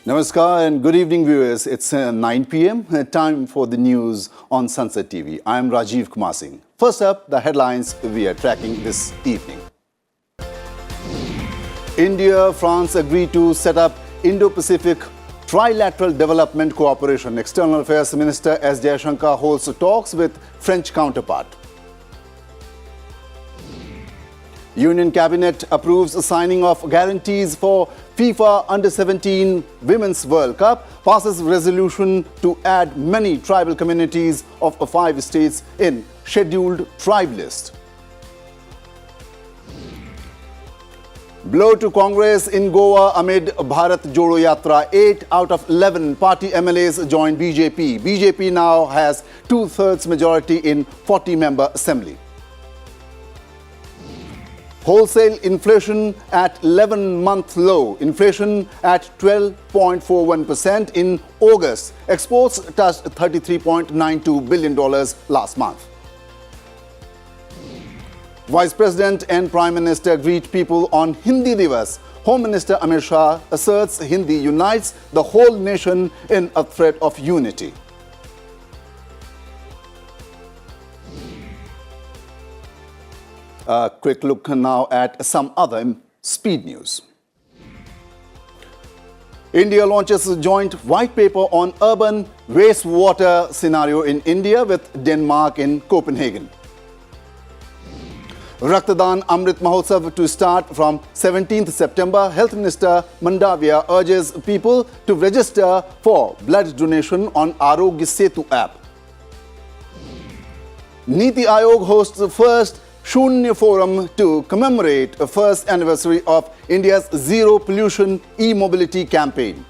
Namaskar and good evening, viewers. It's 9 p.m. Time for the news on Sansad TV. I'm Rajiv Kumar. First up, the headlines we are tracking this evening. India-France agree to set up Indo-Pacific trilateral development cooperation. External Affairs Minister S. Jaishankar holds talks with French counterpart. Union Cabinet approves signing of guarantees for FIFA Under-17 Women's World Cup, passes resolution to add many tribal communities of 5 states in scheduled tribe list. Blow to Congress in Goa amid Bharat Jodo Yatra. 8 out of 11 party MLAs joined BJP. BJP now has 2/3 majority in 40-member assembly. Wholesale inflation at 11-month low. Inflation at 12.41% in August. Exports touched $33.92 billion last month. Vice President and Prime Minister greet people on Hindi Divas. Home Minister Amir Shah asserts Hindi unites the whole nation in a thread of unity. A quick look now at some other speed news. India launches a joint white paper on urban wastewater scenario in India with Denmark in Copenhagen. Raktadaan Amrit Mahotsav to start from 17th September. Health Minister Mandavia urges people to register for blood donation on Arogya Setu app. Niti Aayog hosts the first Shunya Forum to commemorate the first anniversary of India's zero pollution e-mobility campaign.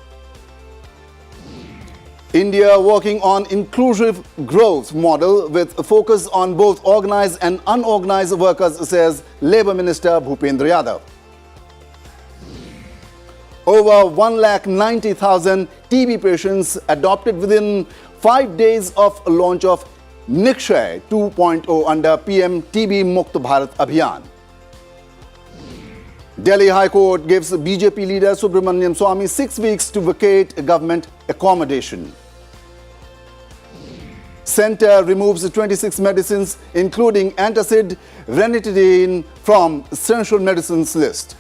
India working on inclusive growth model with a focus on both organized and unorganized workers, says Labour Minister Bhupendra Yadav. Over 190,000 TB patients adopted within 5 days of launch of Nikshay 2.0 under PM TB Mukt Bharat Abhiyan. Delhi High Court gives BJP leader Subramanian Swamy 6 weeks to vacate government accommodation. Centre removes 26 medicines including antacid ranitidine from essential medicines list.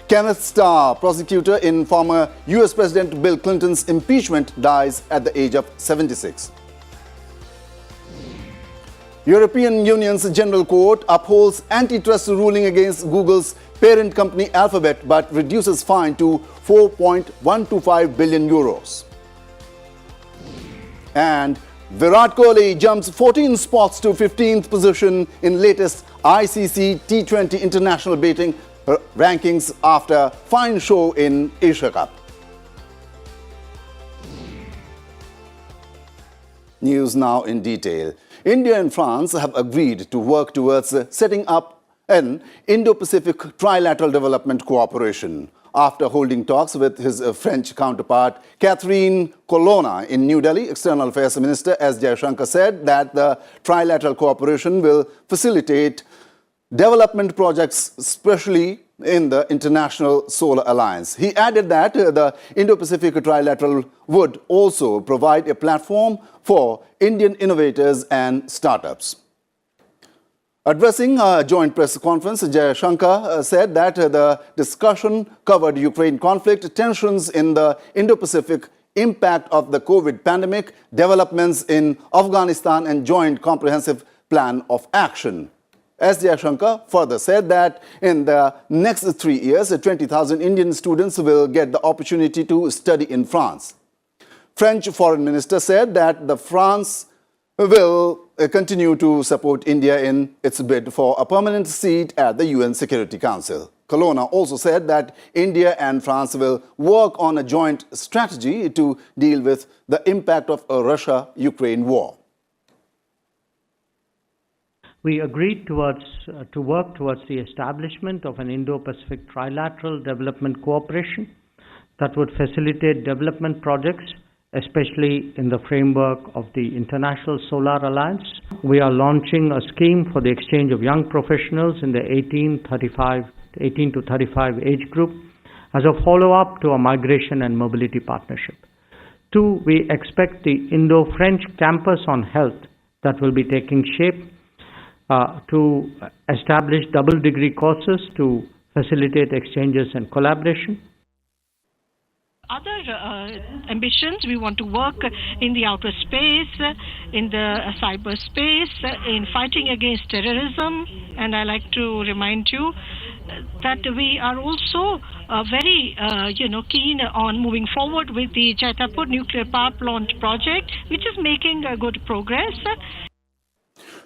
Kenneth Starr, prosecutor in former US President Bill Clinton's impeachment, dies at the age of 76. European Union's General Court upholds antitrust ruling against Google's parent company Alphabet but reduces fine to 4.125 billion euros. And Virat Kohli jumps 14 spots to 15th position in latest ICC T20 international batting rankings after fine show in Asia Cup. News now in detail. India and France have agreed to work towards setting up an Indo-Pacific trilateral development cooperation. After holding talks with his French counterpart Catherine Colonna in New Delhi, External Affairs Minister S. Jaishankar said that the trilateral cooperation will facilitate development projects, especially in the International Solar Alliance. He added that the Indo-Pacific Trilateral would also provide a platform for Indian innovators and startups. Addressing a joint press conference, Jaishankar said that the discussion covered Ukraine conflict, tensions in the Indo-Pacific, impact of the COVID pandemic, developments in Afghanistan, and joint comprehensive plan of action. S. Jaishankar further said that in the next 3 years, 20,000 Indian students will get the opportunity to study in France. French Foreign Minister said that France will continue to support India in its bid for a permanent seat at the UN Security Council. Colonna also said that India and France will work on a joint strategy to deal with the impact of a Russia-Ukraine war. We agreed to work towards the establishment of an Indo-Pacific trilateral development cooperation that would facilitate development projects, especially in the framework of the International Solar Alliance. We are launching a scheme for the exchange of young professionals in the 18 to 35 age group, as a follow-up to a migration and mobility partnership. Two, we expect the Indo-French campus on health that will be taking shape to establish double degree courses to facilitate exchanges and collaboration. Other ambitions, we want to work in the outer space, in the cyberspace, in fighting against terrorism. And I like to remind you that we are also very keen on moving forward with the Chaitapur nuclear power plant project, which is making good progress.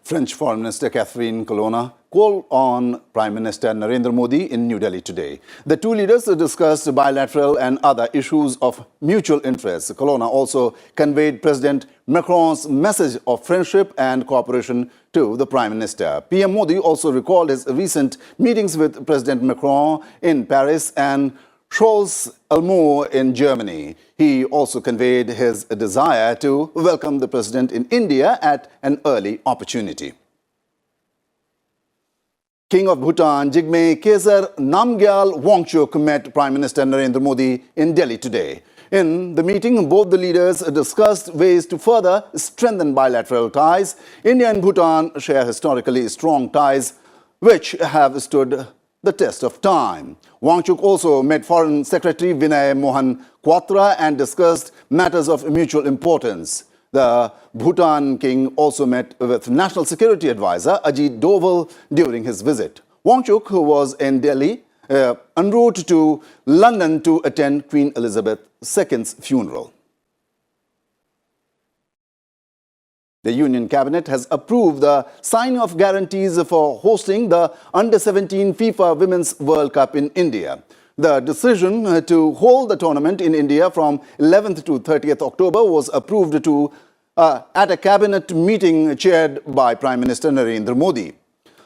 French Foreign Minister Catherine Colonna called on Prime Minister Narendra Modi in New Delhi today. The two leaders discussed bilateral and other issues of mutual interest. Colonna also conveyed President Macron's message of friendship and cooperation to the Prime Minister. PM Modi also recalled his recent meetings with President Macron in Paris and Scholz in Germany. He also conveyed his desire to welcome the president in India at an early opportunity. King of Bhutan, Jigme Khesar Namgyal Wangchuk met Prime Minister Narendra Modi in Delhi today. In the meeting, both the leaders discussed ways to further strengthen bilateral ties. India and Bhutan share historically strong ties, which have stood the test of time. Wangchuk also met Foreign Secretary Vinay Mohan Kwatra and discussed matters of mutual importance. The Bhutan king also met with National Security Advisor Ajit Doval during his visit. Wangchuk, who was in Delhi, en route to London to attend Queen Elizabeth II's funeral. The Union Cabinet has approved the signing of guarantees for hosting the Under-17 FIFA Women's World Cup in India. The decision to hold the tournament in India from 11th to 30th October was approved at a cabinet meeting chaired by Prime Minister Narendra Modi.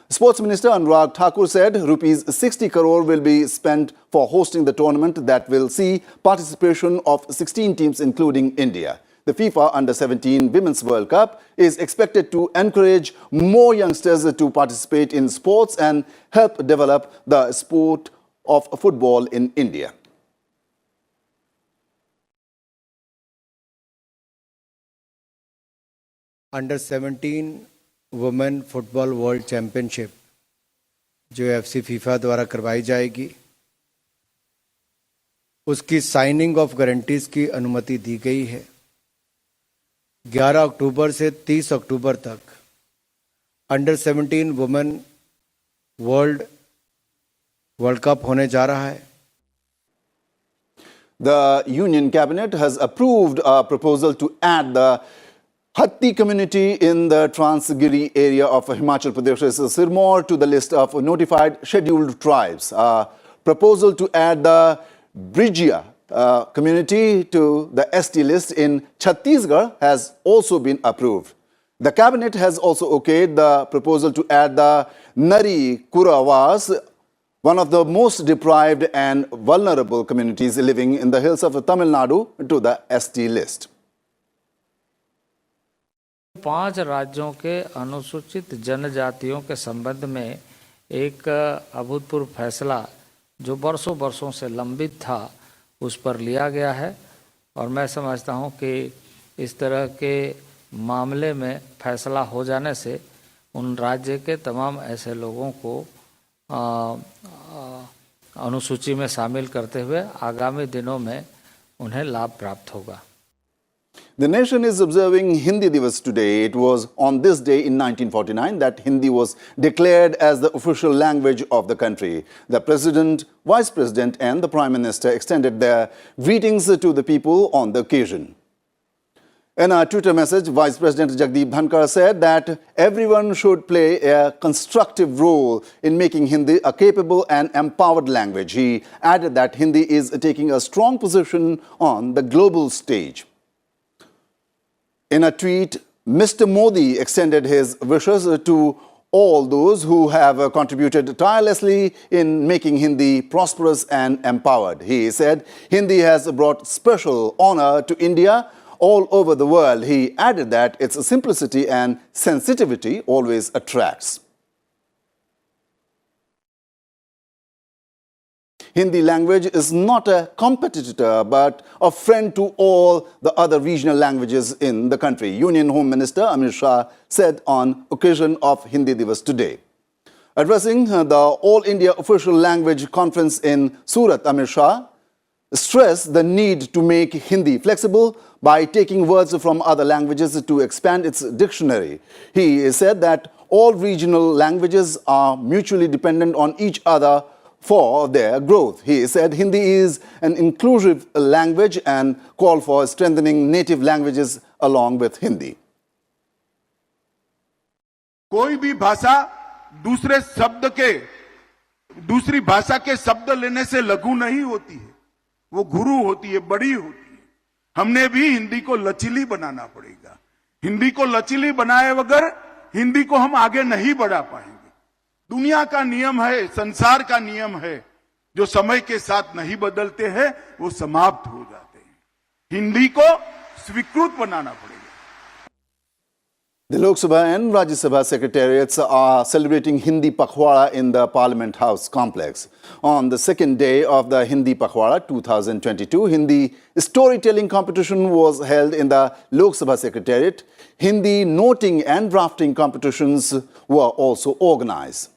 Sports Minister Anurag Thakur said rupees 60 crore will be spent for hosting the tournament that will see participation of 16 teams including India. The FIFA Under-17 Women's World Cup is expected to encourage more youngsters to participate in sports and help develop the sport of football in India. Under-17 women football world championship जो FC FIFA द्वारा करवाई जाएगी, उसकी signing off guarantees की अनुमति दी गई है। 11 अक्टूबर से 30 अक्टूबर तक Under-17 वुमेन वर्ल्ड कप होने जा रहा है। The Union Cabinet has approved a proposal to add the Hatti community in the Transgiri area of Himachal Pradesh's Sirmaur to the list of notified scheduled tribes. A proposal to add the Brijia community to the ST list in Chhattisgarh has also been approved. The cabinet has also okayed the proposal to add the Nari Kurawas, one of the most deprived and vulnerable communities living in the hills of Tamil Nadu, to the ST list. 5 राज्यों के अनुसूचित जनजातियों के संबंध में एक अभूतपूर्व फैसला जो बरसों से लंबित था उस पर लिया गया है और मैं समझता हूं कि इस तरह के मामले में फैसला हो जाने से उन राज्य के तमाम ऐसे लोगों को अनुसूची में शामिल करते हुए आगामी दिनों में उन्हें लाभ प्राप्त होगा। The nation is observing Hindi Divas today. It was on this day in 1949 that Hindi was declared as the official language of the country. The President, Vice President and the Prime Minister extended their greetings to the people on the occasion. In a Twitter message, Vice President Jagdeep Dhankar said that everyone should play a constructive role in making Hindi a capable and empowered language. He added that Hindi is taking a strong position on the global stage. In a tweet, Mr. Modi extended his wishes to all those who have contributed tirelessly in making Hindi prosperous and empowered. He said Hindi has brought special honor to India all over the world. He added that its simplicity and sensitivity always attracts. Hindi language is not a competitor but a friend to all the other regional languages in the country, Union Home Minister Amir Shah said on occasion of Hindi Divas today. Addressing the All India Official Language Conference in Surat, Amir Shah stressed the need to make Hindi flexible by taking words from other languages to expand its dictionary. He said that all regional languages are mutually dependent on each other for their growth. He said Hindi is an inclusive language and called for strengthening native languages along with Hindi. कोई भी भाषा दूसरी भाषा के शब्द लेने से लघु नहीं होती है, वो गुरु होती है, बड़ी होती है। हमने भी हिंदी को लचीली बनाना पड़ेगा। हिंदी को लचीली बनाए बगैर हिंदी को हम आगे नहीं बढ़ा पाएंगे। दुनिया का नियम है, संसार का नियम है, जो समय के साथ नहीं बदलते हैं वो समाप्त हो जाते हैं। हिंदी को स्वीकृत बनाना पड़ेगा। The Lok Sabha and Rajya Sabha secretariats are celebrating Hindi Pakwara in the Parliament House complex. On the second day of the Hindi Pakwara 2022, Hindi storytelling competition was held in the Lok Sabha secretariat. Hindi noting and drafting competitions were also organized.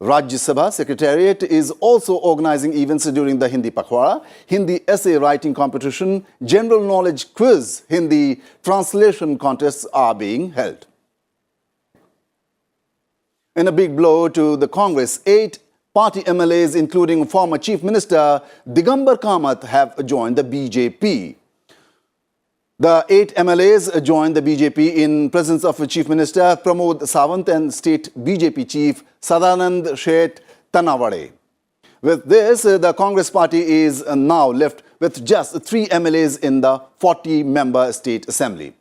Rajya Sabha Secretariat is also organizing events during the Hindi Pakwara, Hindi essay writing competition, general knowledge quiz, Hindi translation contests are being held. In a big blow to the Congress, 8 party MLAs, including former Chief Minister Digambar Kamath, have joined the BJP. The 8 MLAs joined the BJP in presence of Chief Minister Pramod Sawant and State BJP Chief Sadanand Sheth Tanawade. With this, the Congress party is now left with just 3 MLAs in the 40-member State Assembly.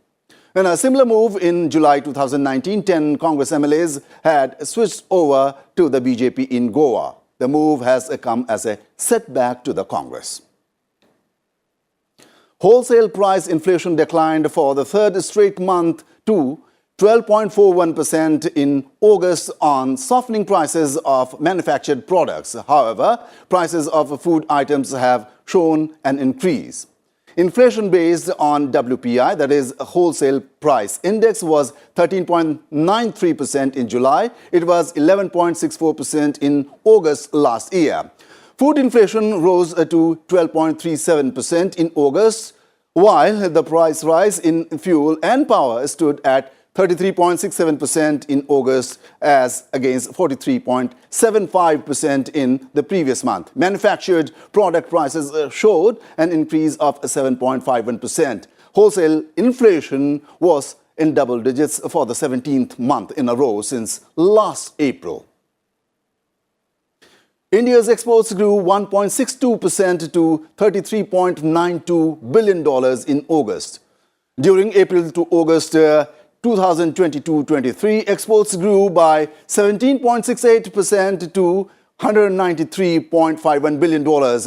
In a similar move, in July 2019, 10 Congress MLAs had switched over to the BJP in Goa. The move has come as a setback to the Congress. Wholesale price inflation declined for the third straight month to 12.41% in August on softening prices of manufactured products. However, prices of food items have shown an increase. Inflation based on WPI, that is Wholesale Price Index, was 13.93% in July. It was 11.64% in August last year. Food inflation rose to 12.37% in August, while the price rise in fuel and power stood at 33.67% in August as against 43.75% in the previous month. Manufactured product prices showed an increase of 7.51%. Wholesale inflation was in double digits for the 17th month in a row since last April. India's exports grew 1.62% to $33.92 billion in August. During April to August 2022-23, exports grew by 17.68% to $193.51 billion.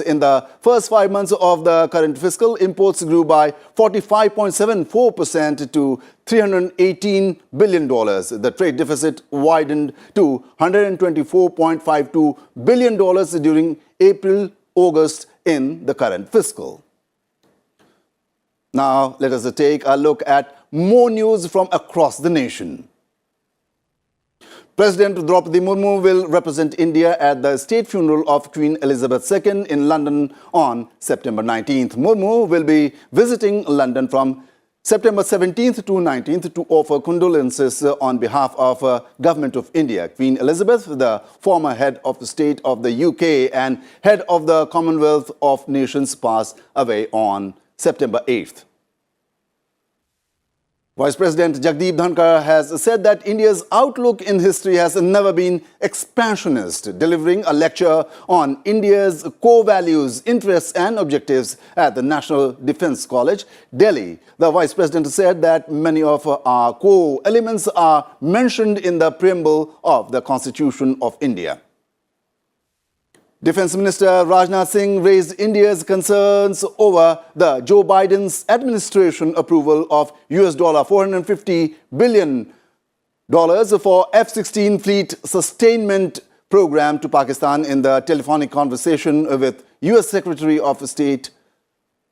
In the first 5 months of the current fiscal, imports grew by 45.74% to $318 billion. The trade deficit widened to $124.52 billion during April-August in the current fiscal. Now, let us take a look at more news from across the nation. President Draupadi Murmu will represent India at the state funeral of Queen Elizabeth II in London on September 19th. Murmu will be visiting London from September 17th to 19th to offer condolences on behalf of Government of India. Queen Elizabeth, the former head of the state of the UK and head of the Commonwealth of Nations, passed away on September 8th. Vice President Jagdeep Dhankar has said that India's outlook in history has never been expansionist, delivering a lecture on India's core values, interests and objectives at the National Defence College, Delhi. The Vice President said that many of our core elements are mentioned in the preamble of the Constitution of India. Defense Minister Rajnath Singh raised India's concerns over the Joe Biden's administration approval of $450 billion for F-16 fleet sustainment program to Pakistan in the telephonic conversation with U.S. Secretary of State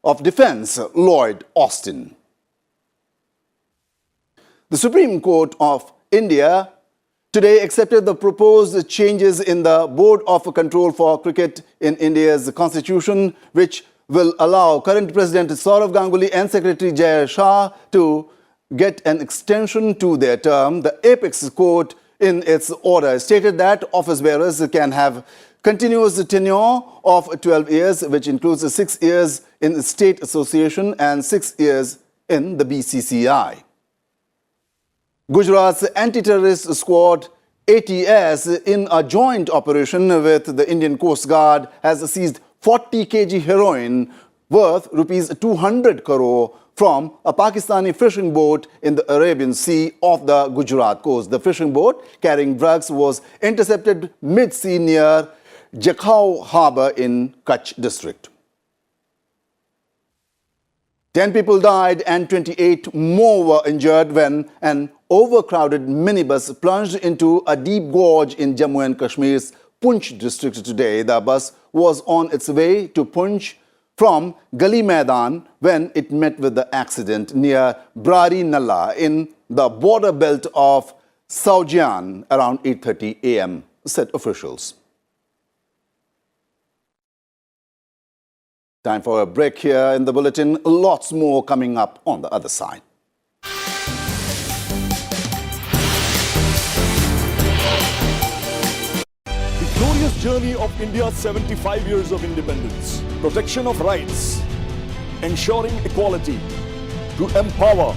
of Defense Lloyd Austin. The Supreme Court of India today accepted the proposed changes in the Board of Control for Cricket in India's constitution, which will allow current President Sourav Ganguly and Secretary Shah to get an extension to their term. The apex court in its order stated that office bearers can have continuous tenure of 12 years, which includes 6 years in the State Association and 6 years in the BCCI. Gujarat's anti-terrorist squad ATS, in a joint operation with the Indian Coast Guard, has seized 40 kg heroin worth rupees 200 crore from a Pakistani fishing boat in the Arabian Sea off the Gujarat coast. The fishing boat carrying drugs was intercepted mid-sea near Jakhau Harbour in Kutch district. 10 people died and 28 more were injured when an overcrowded minibus plunged into a deep gorge in Jammu and Kashmir's Poonch district today. The bus was on its way to Poonch from Gali Maidan when it met with the accident near Brari Nalla in the border belt of Saujian around 8:30 a.m., said officials. Time for a break here in the bulletin. Lots more coming up on the other side. The glorious journey of India's 75 years of independence, protection of rights, ensuring equality, to empower,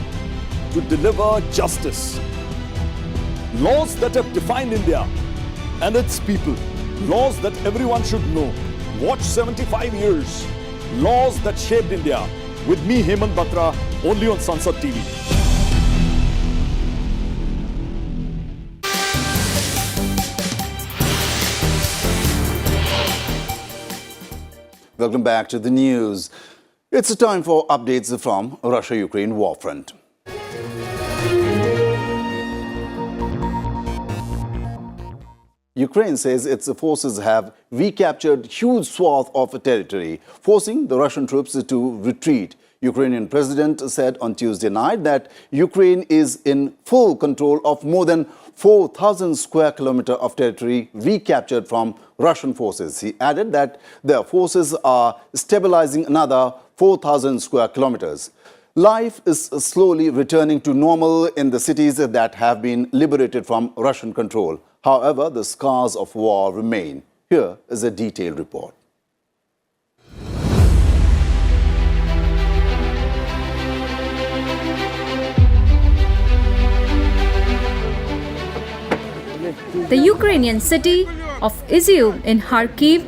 to deliver justice. Laws that have defined India and its people. Laws that everyone should know. Watch 75 years. Laws that shaped India. With me, Hemant Batra, only on Sansad TV. Welcome back to the news. It's time for updates from Russia-Ukraine war front. Ukraine says its forces have recaptured huge swath of territory, forcing the Russian troops to retreat. Ukrainian president said on Tuesday night that Ukraine is in full control of more than 4,000 square kilometers of territory recaptured from Russian forces. He added that their forces are stabilizing another 4,000 square kilometers. Life is slowly returning to normal in the cities that have been liberated from Russian control. However, the scars of war remain. Here is a detailed report. The Ukrainian city of Izium in Kharkiv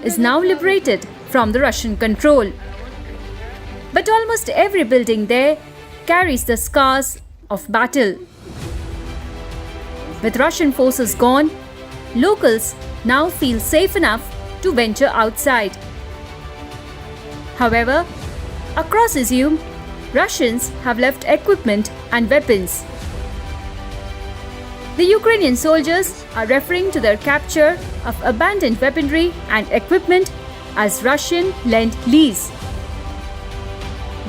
is now liberated from the Russian control. But almost every building there carries the scars of battle. With Russian forces gone, locals now feel safe enough to venture outside. However, across Izium, Russians have left equipment and weapons. The Ukrainian soldiers are referring to their capture of abandoned weaponry and equipment as Russian Lend-Lease,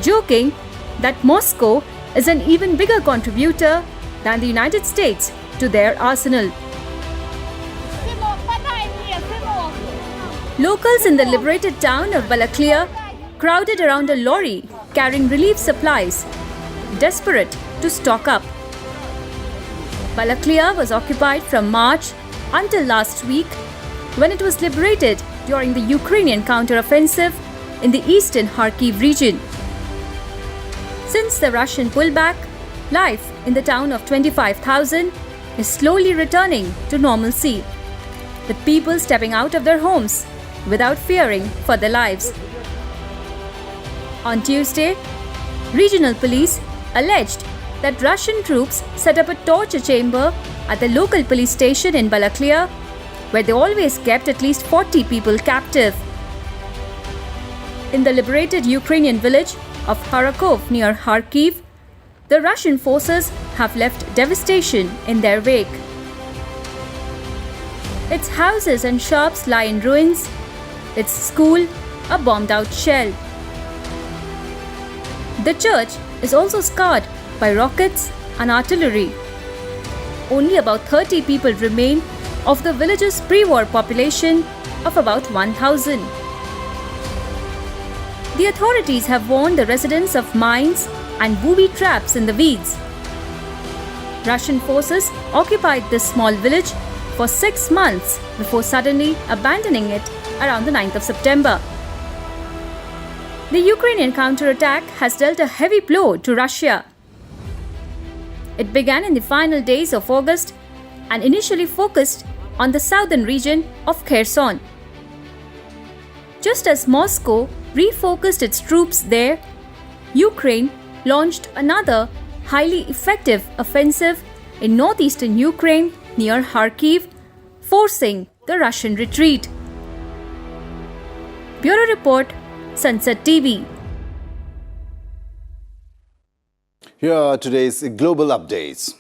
joking that Moscow is an even bigger contributor than the United States to their arsenal. Locals in the liberated town of Balaklia crowded around a lorry carrying relief supplies, desperate to stock up. Balaklia was occupied from March until last week, when it was liberated during the Ukrainian counter-offensive in the eastern Kharkiv region. Since the Russian pullback, life in the town of 25,000 is slowly returning to normalcy, with people stepping out of their homes without fearing for their lives. On Tuesday, regional police alleged that Russian troops set up a torture chamber at the local police station in Balaklia, where they always kept at least 40 people captive. In the liberated Ukrainian village of Kharakov near Kharkiv, the Russian forces have left devastation in their wake. Its houses and shops lie in ruins. Its school, a bombed-out shell. The church is also scarred by rockets and artillery. Only about 30 people remain of the village's pre-war population of about 1,000. The authorities have warned the residents of mines and booby traps in the weeds. Russian forces occupied this small village for 6 months before suddenly abandoning it around the 9th of September. The Ukrainian counterattack has dealt a heavy blow to Russia. It began in the final days of August and initially focused on the southern region of Kherson. Just as Moscow refocused its troops there, Ukraine launched another highly effective offensive in northeastern Ukraine near Kharkiv, forcing the Russian retreat. Bureau Report, Sansad TV. Here are today's global updates.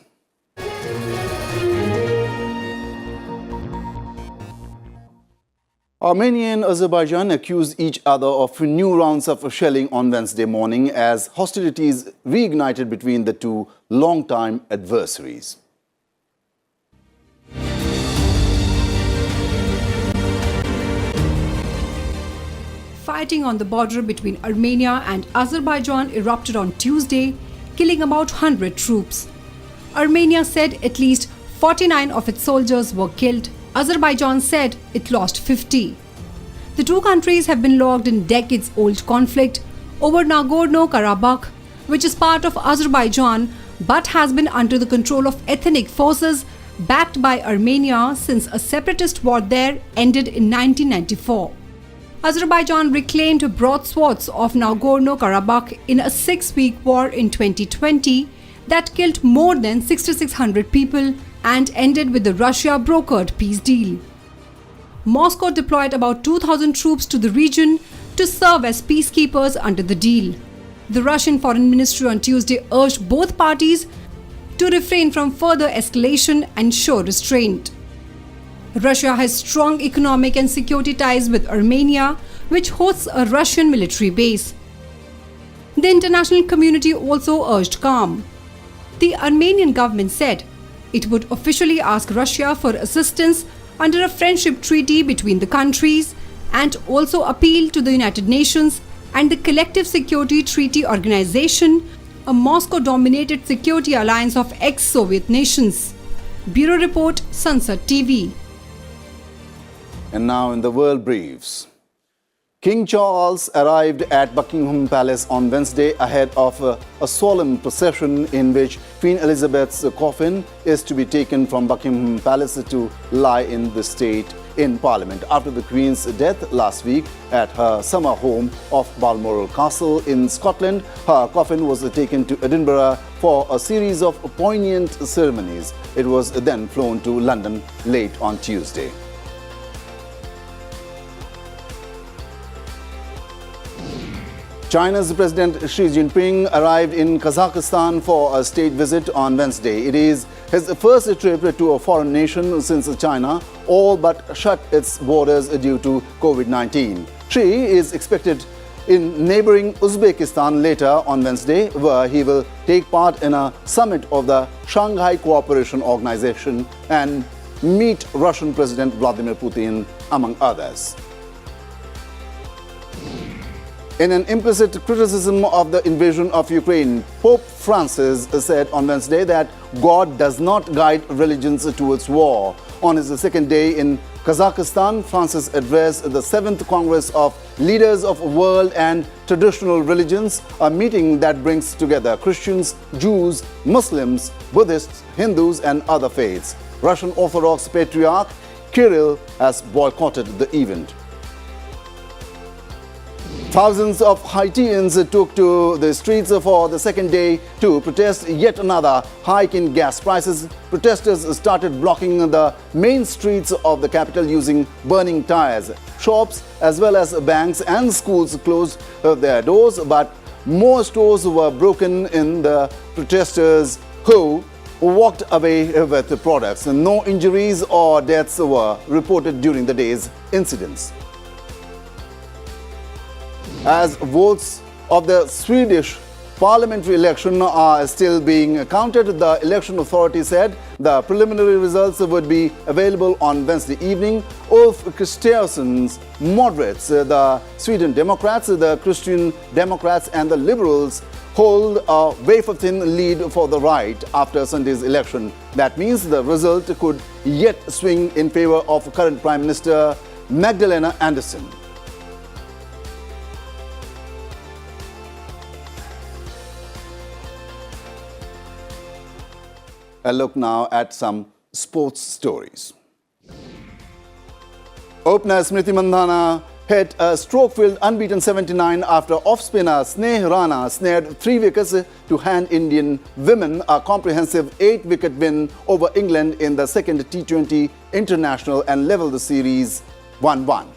Armenia and Azerbaijan accused each other of new rounds of shelling on Wednesday morning as hostilities reignited between the two long-time adversaries. Fighting on the border between Armenia and Azerbaijan erupted on Tuesday, killing about 100 troops. Armenia said at least 49 of its soldiers were killed. Azerbaijan said it lost 50. The two countries have been locked in decades-old conflict over Nagorno-Karabakh, which is part of Azerbaijan but has been under the control of ethnic forces backed by Armenia since a separatist war there ended in 1994. Azerbaijan reclaimed broad swaths of Nagorno-Karabakh in a 6-week war in 2020 that killed more than 6,600 people and ended with the Russia-brokered peace deal. Moscow deployed about 2,000 troops to the region to serve as peacekeepers under the deal. The Russian Foreign Ministry on Tuesday urged both parties to refrain from further escalation and show restraint. Russia has strong economic and security ties with Armenia, which hosts a Russian military base. The international community also urged calm. The Armenian government said it would officially ask Russia for assistance under a friendship treaty between the countries and also appeal to the United Nations and the Collective Security Treaty Organization, a Moscow-dominated security alliance of ex-Soviet nations. Bureau Report, Sansad TV. And now in the world briefs. King Charles arrived at Buckingham Palace on Wednesday ahead of a solemn procession in which Queen Elizabeth's coffin is to be taken from Buckingham Palace to lie in the state in Parliament. After the Queen's death last week at her summer home of Balmoral Castle in Scotland, her coffin was taken to Edinburgh for a series of poignant ceremonies. It was then flown to London late on Tuesday. China's President Xi Jinping arrived in Kazakhstan for a state visit on Wednesday. It is his first trip to a foreign nation since China all but shut its borders due to COVID-19. Xi is expected in neighboring Uzbekistan later on Wednesday, where he will take part in a summit of the Shanghai Cooperation Organization and meet Russian President Vladimir Putin, among others. In an implicit criticism of the invasion of Ukraine, Pope Francis said on Wednesday that God does not guide religions towards war. On his second day in Kazakhstan, Francis addressed the 7th Congress of Leaders of World and Traditional Religions, a meeting that brings together Christians, Jews, Muslims, Buddhists, Hindus and other faiths. Russian Orthodox Patriarch Kirill has boycotted the event. Thousands of Haitians took to the streets for the second day to protest yet another hike in gas prices. Protesters started blocking the main streets of the capital using burning tires. Shops as well as banks and schools closed their doors, but more stores were broken in the protesters who walked away with the products. No injuries or deaths were reported during the day's incidents. As votes of the Swedish parliamentary election are still being counted, the election authority said the preliminary results would be available on Wednesday evening. Ulf Kristersson's moderates, the Sweden Democrats, the Christian Democrats and the Liberals hold a wafer-thin lead for the right after Sunday's election. That means the result could yet swing in favor of current Prime Minister Magdalena Andersson. A look now at some sports stories. Opener Smriti Mandhana hit a stroke-filled unbeaten 79 after off-spinner Sneh Rana snared 3 wickets to hand Indian women a comprehensive 8-wicket win over England in the second T20 international and levelled the series 1-1.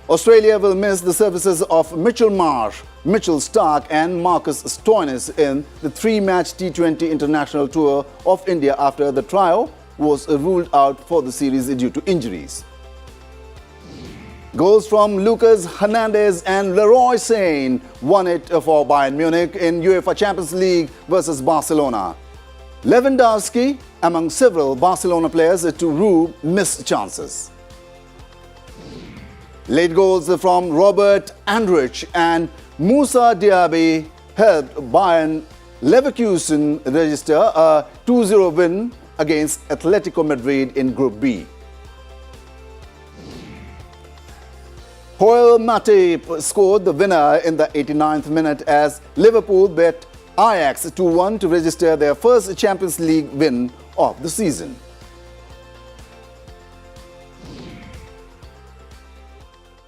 Australia will miss the services of Mitchell Marsh, Mitchell Starc and Marcus Stoinis in the 3-match T20 international tour of India after the trio was ruled out for the series due to injuries. Goals from Lucas Hernandez and Leroy Sane won it for Bayern Munich in UEFA Champions League versus Barcelona. Lewandowski, among several Barcelona players to rue missed chances. Late goals from Robert Andrich and Moussa Diaby helped Bayern Leverkusen register a 2-0 win against Atletico Madrid in Group B. Joel Matip scored the winner in the 89th minute as Liverpool bet Ajax 2-1 to register their first Champions League win of the season.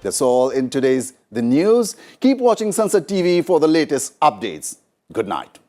That's all in today's The News. Keep watching Sansad TV for the latest updates. Good night.